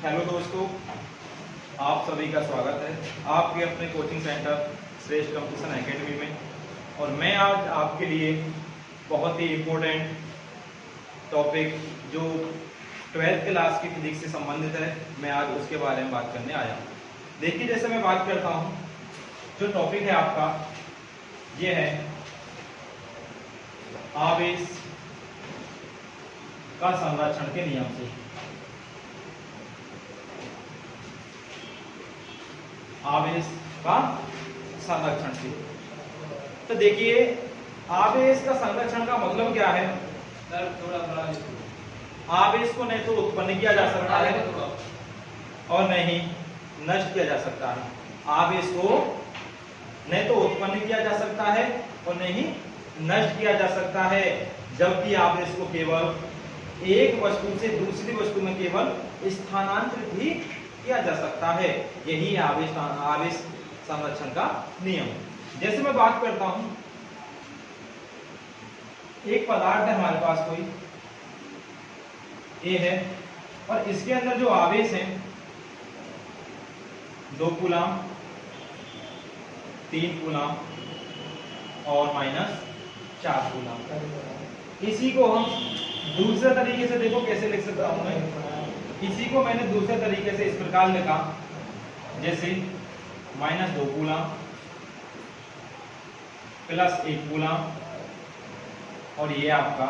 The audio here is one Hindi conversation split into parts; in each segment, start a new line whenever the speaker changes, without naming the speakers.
हेलो दोस्तों, आप सभी का स्वागत है आपके अपने कोचिंग सेंटर श्रेष्ठ कंपटीशन एकेडमी में। और मैं आज आपके लिए बहुत ही इम्पोर्टेंट टॉपिक जो 12th क्लास की फिजिक्स से संबंधित है, मैं आज उसके बारे में बात करने आया हूँ। देखिए, जैसे मैं बात करता हूँ, जो टॉपिक है आपका ये है आवेश का संरक्षण के नियम से। आवेश का संरक्षण से। तो देखिए, आवेश का संरक्षण का मतलब क्या है? आवेश को नहीं तो उत्पन्न किया जा सकता है और नहीं नष्ट किया जा सकता है। आवेश को नहीं तो उत्पन्न किया जा सकता है और नहीं नष्ट किया जा सकता है, जबकि आवेश को केवल एक वस्तु से दूसरी वस्तु में केवल स्थानांतरित ही किया जा सकता है। यही आवेश संरक्षण का नियम। जैसे मैं बात करता हूं, एक पदार्थ है हमारे पास कोई ए है और इसके अंदर जो आवेश है 2 कूलाम, 3 कूलाम और -4 कूलाम। इसी को हम दूसरे तरीके से देखो कैसे लिख सकता हूं मैं। इसी को मैंने दूसरे तरीके से इस प्रकार लिखा, जैसे -2 कूलाम +1 कूलाम और ये आपका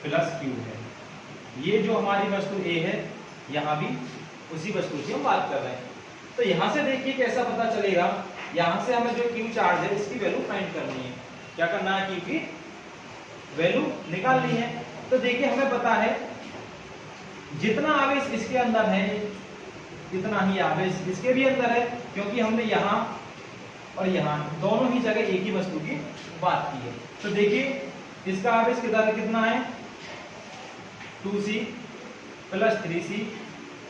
+Q है। ये जो हमारी वस्तु A है, यहां भी उसी वस्तु की हम बात कर रहे हैं। तो यहां से देखिए कैसा पता चलेगा। यहां से हमें जो Q चार्ज है इसकी वैल्यू फाइंड करनी है। क्या करना है? Q की वैल्यू निकालनी है। तो देखिए, हमें पता है जितना आवेश इसके अंदर है इतना ही आवेश इसके भी अंदर है, क्योंकि हमने यहाँ और यहाँ दोनों ही जगह एक ही वस्तु की बात की है। तो देखिए, इसका आवेश कितना है? 2C + 3C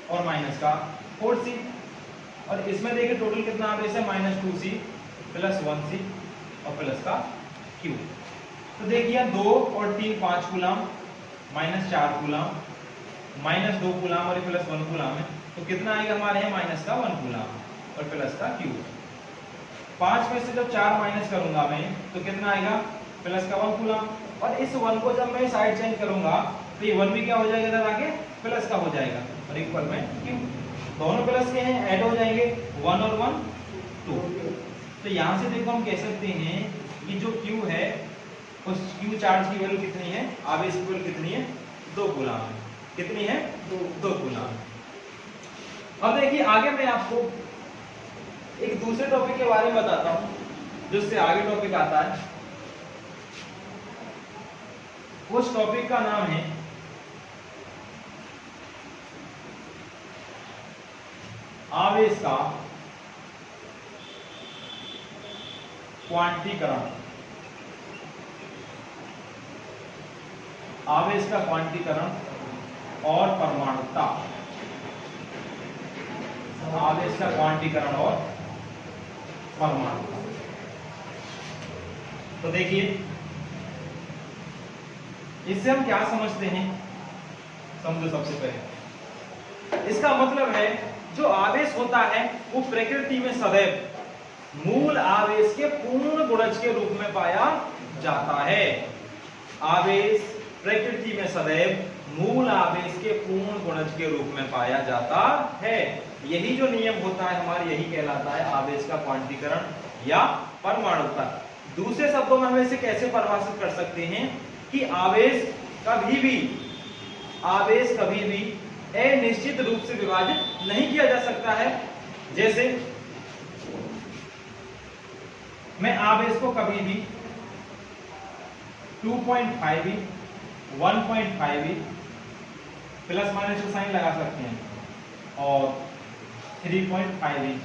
और -4C। और इसमें देखिए टोटल कितना आवेश है? -2C + 1C और +Q। तो देखिए 2 और 3 5 कूलाम, -4 कूलाम, -2 कूलाम और +1 कूलाम है। तो कितना आएगा हमारे यहाँ? -1 कूलाम और +Q। 5 में से जब 4 माइनस करूंगा मैं तो कितना आएगा? +1 कूलाम। और इस 1 को जब मैं साइड चेंज करूंगा तो ये 1 भी क्या हो जाएगा? इधर आगे प्लस का हो जाएगा और इक्वल में Q। दोनों प्लस के हैं, ऐड हो जाएंगे 1 और 1 2। तो यहाँ से देखो हम कह सकते हैं कि जो Q है उस Q चार्ज की वैल्यू कितनी है? आवेश की वैल्यू कितनी है? 2 कूलाम है। कितनी है? 2 कूलाम। अब देखिए, आगे मैं आपको एक दूसरे टॉपिक के बारे में बताता हूं, जिससे आगे टॉपिक आता है। उस टॉपिक का नाम है आवेश का क्वांटीकरण। आवेश का क्वांटीकरण और परमाणुता। आवेश का क्वांटीकरण और परमाणुता। तो देखिए, इससे हम क्या समझते हैं? समझो। सबसे पहले इसका मतलब है जो आवेश होता है वो प्रकृति में सदैव मूल आवेश के पूर्ण गुणज के रूप में पाया जाता है। आवेश प्रकृति में सदैव मूल आवेश के पूर्ण गुणज के रूप में पाया जाता है। यही जो नियम होता है हमारे, यही कहलाता है आवेश का क्वांटीकरण या परमाणुता। दूसरे शब्दों में हम इसे कैसे परिभाषित कर सकते हैं कि आवेश कभी भी अनिश्चित रूप से विभाजित नहीं किया जा सकता है। जैसे मैं आवेश को कभी भी 2.5 1.5 प्लस माइनस का साइन लगा सकते हैं और 3.5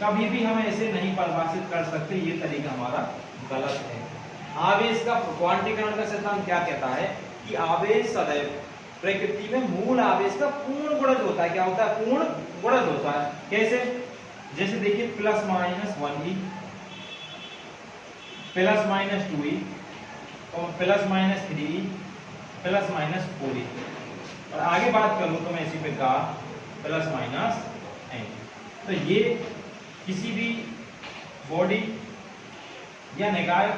कभी भी हम ऐसे नहीं परिभाषित कर सकते। ये तरीका हमारा गलत है। आवेश का क्वांटीकरण का सिद्धांत क्या कहता है कि आवेश सदैव प्रकृति में मूल आवेश का पूर्ण गुणज होता है। क्या होता है? पूर्ण गुणज होता है। कैसे? जैसे देखिए ±1e ±2e और ±3e ±4e। और आगे बात करूं तो मैं इसी पे कहा प्लस माइनस एन। तो ये किसी भी बॉडी या निकाय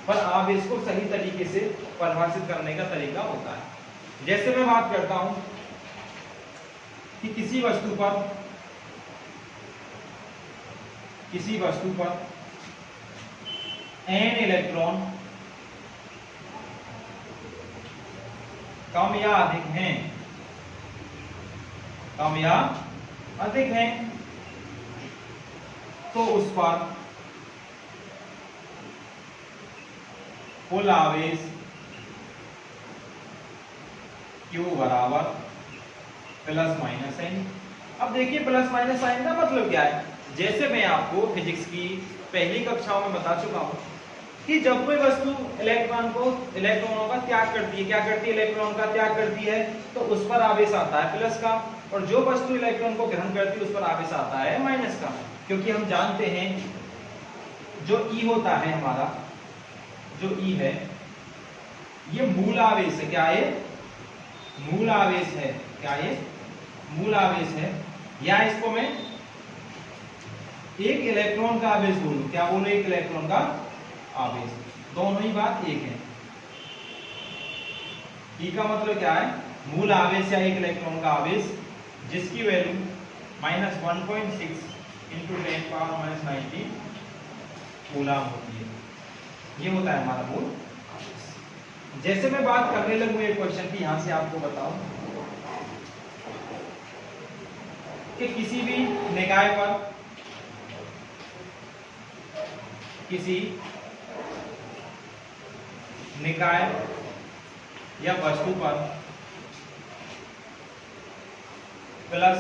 पर आवेश को सही तरीके से परिभाषित करने का तरीका होता है। जैसे मैं बात करता हूं कि किसी वस्तु पर n इलेक्ट्रॉन कम या अधिक हैं, तो उस पर कुल आवेश Q बराबर प्लस माइनस साइन। अब देखिए प्लस माइनस साइन का मतलब क्या है। जैसे मैं आपको फिजिक्स की पहली कक्षाओं में बता चुका हूं कि जब कोई वस्तु इलेक्ट्रॉनों का त्याग करती है, क्या करती है, इलेक्ट्रॉन का त्याग करती है, तो उस पर आवेश आता है प्लस का, और जो वस्तु इलेक्ट्रॉन को ग्रहण करती है उस पर आवेश आता है माइनस का। क्योंकि हम जानते हैं जो E होता है हमारा, जो E है ये मूल आवेश है। क्या ये मूल आवेश है? क्या ये मूल आवेश है? या इसको मैं एक इलेक्ट्रॉन का आवेश बोलूं, क्या बोलूं, एक इलेक्ट्रॉन का आवेश, दोनों ही बात एक है। E का मतलब क्या है? मूल आवेश या एक इलेक्ट्रॉन का आवेश जिसकी वैल्यू -1.6 × 10⁻⁻⁹ कूलम होती है। ये होता है हमारा मूल आवेश। जैसे मैं बात करने लगूं एक क्वेश्चन की, यहां से आपको बताऊं कि किसी भी निकाय पर, किसी निकाय या वस्तु पर प्लस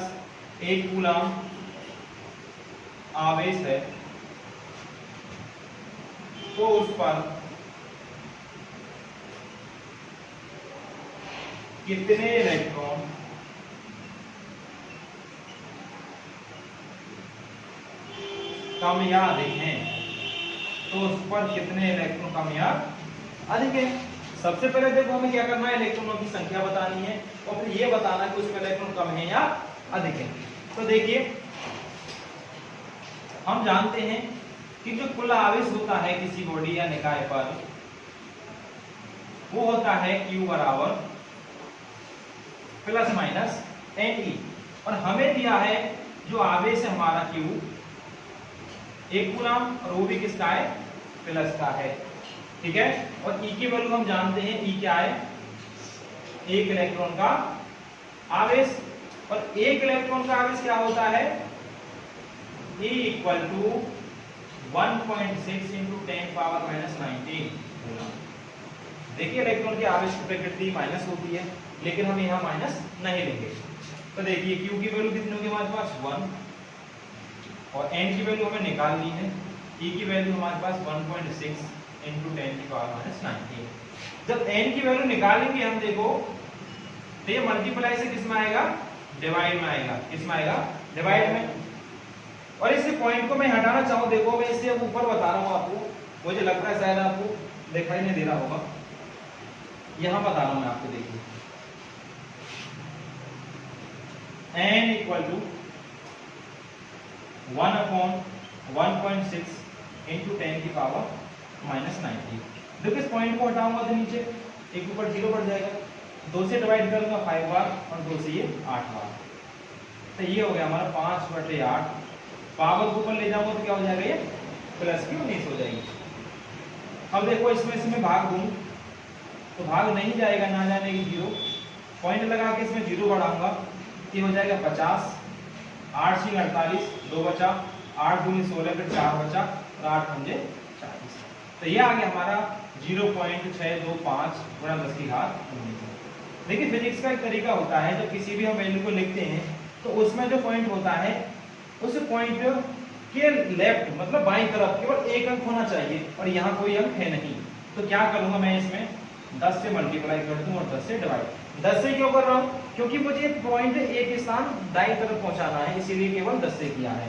1 कूलम आवेश है, तो उस पर कितने इलेक्ट्रॉन कम या अधिक हैं? तो उस पर कितने इलेक्ट्रॉन कम या अधिक है? सबसे पहले देखो हमें क्या करना है, इलेक्ट्रॉनों की संख्या बतानी है और फिर ये बताना कि उसमें इलेक्ट्रॉन कम है या अधिक है। तो देखिए हम जानते हैं कि जो कुल आवेश होता है किसी बॉडी या निकाय पर वो होता है Q बराबर प्लस माइनस Ne, और हमें दिया है जो आवेश है हमारा Q 1 कूलम, और वो भी किसका है? प्लस का है। ठीक है, और E की वैल्यू हम जानते हैं, E क्या है? एक इलेक्ट्रॉन का आवेश, और एक इलेक्ट्रॉन का आवेश क्या होता है? E = 1.6 × 10⁻⁻⁹ coulomb. देखिए इलेक्ट्रॉन के आवेश की प्रकृति माइनस होती है, लेकिन हम यहाँ माइनस नहीं लेंगे। तो देखिए Q की वैल्यू कितनी होगी हमारे पास? 1, और N की वैल्यू हमें निकालनी है। E की वैल्यू हमारे पास 1.6 × 10⁻⁹। जब N की वैल्यू निकालेंगे हम, देखो तो ये मल्टीप्लाई से किस में आएगा? डिवाइड में आएगा। किस में आएगा? डिवाइड में। और इस पॉइंट को मैं हटाना चाहूँ, देखो मैं इससे अब ऊपर बता रहा हूँ आपको, मुझे लगता है शायद आपको दिखाई नहीं दे रहा होगा, यहां बता रहा हूं मैं आपको। देखिए N = 1/1.6 × 10⁻⁻⁹। देखो इस पॉइंट को हटाऊंगा तो नीचे एक ऊपर 0 बढ़ जाएगा, 2 से डिवाइड करूंगा 5 बार और 2 से ये 8 बार, तो ये हो गया हमारा 5/8। पावर को ऊपर ले जाऊंगा तो क्या हो जाएगा? ये प्लस की 19 हो जाएगी। अब देखो इसमें से मैं भाग दूं तो भाग नहीं जाएगा, ना जाने की 0, पॉइंट लगा के इसमें 0 बढ़ाऊंगा, ये हो जाएगा 50, 8 × 48, 2 बचा, 8 × 2 = 16, फिर 4 बचा और 8 × 5 = 40। तो ये आ गया हमारा 0.625 × 10⁻⁹। देखिए फिजिक्स का एक तरीका होता है, जब किसी भी हम वैल्यू को लिखते हैं तो उसमें जो पॉइंट होता है उस पॉइंट के लेफ्ट मतलब बाईं तरफ केवल एक अंक होना चाहिए, और यहाँ कोई अंक है नहीं। तो क्या करूंगा मैं, इसमें 10 से मल्टीप्लाई कर दूं और 10 से डिवाइड। 10 से क्यों कर रहा हूं? क्योंकि मुझे पॉइंट एक स्थान दाईं तरफ पहुंचाना है, इसीलिए केवल 10 से किया है।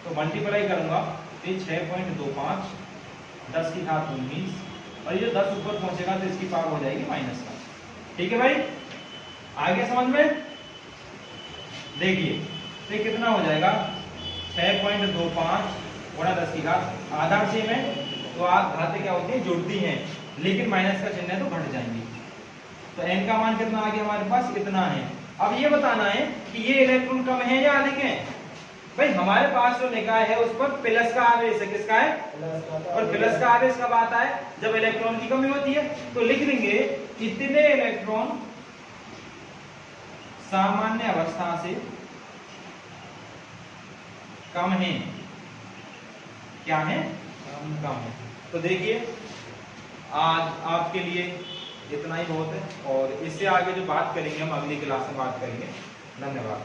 तो मल्टीप्लाई करूंगा तो 6.25 10⁻19, और ये जो 10 ऊपर पहुंचेगा तो इसकी पावर हो जाएगी -1। ठीक है भाई, आ गया समझ में? देखिए तो कितना हो जाएगा 6.25 गुणा 10 की घात आधार सेम है तो आप घातें क्या होती है जुड़ती हैं, लेकिन माइनस का चिन्ह है तो घट जाएंगी। तो n का मान कितना आ गया हमारे पास, इतना है। अब ये बताना है कि ये इलेक्ट्रॉन कम है या अधिक है। भाई हमारे पास जो लिखा है उस पर प्लस का आवेश है, किसका है, और प्लस का आवेश कब आता है, जब इलेक्ट्रॉन की कमी होती है। तो लिख देंगे कितने इलेक्ट्रॉन सामान्य अवस्था से कम है, क्या है, कम है। तो देखिए आज आपके लिए इतना ही बहुत है, और इससे आगे जो बात करेंगे हम अगली क्लास में बात करेंगे। धन्यवाद।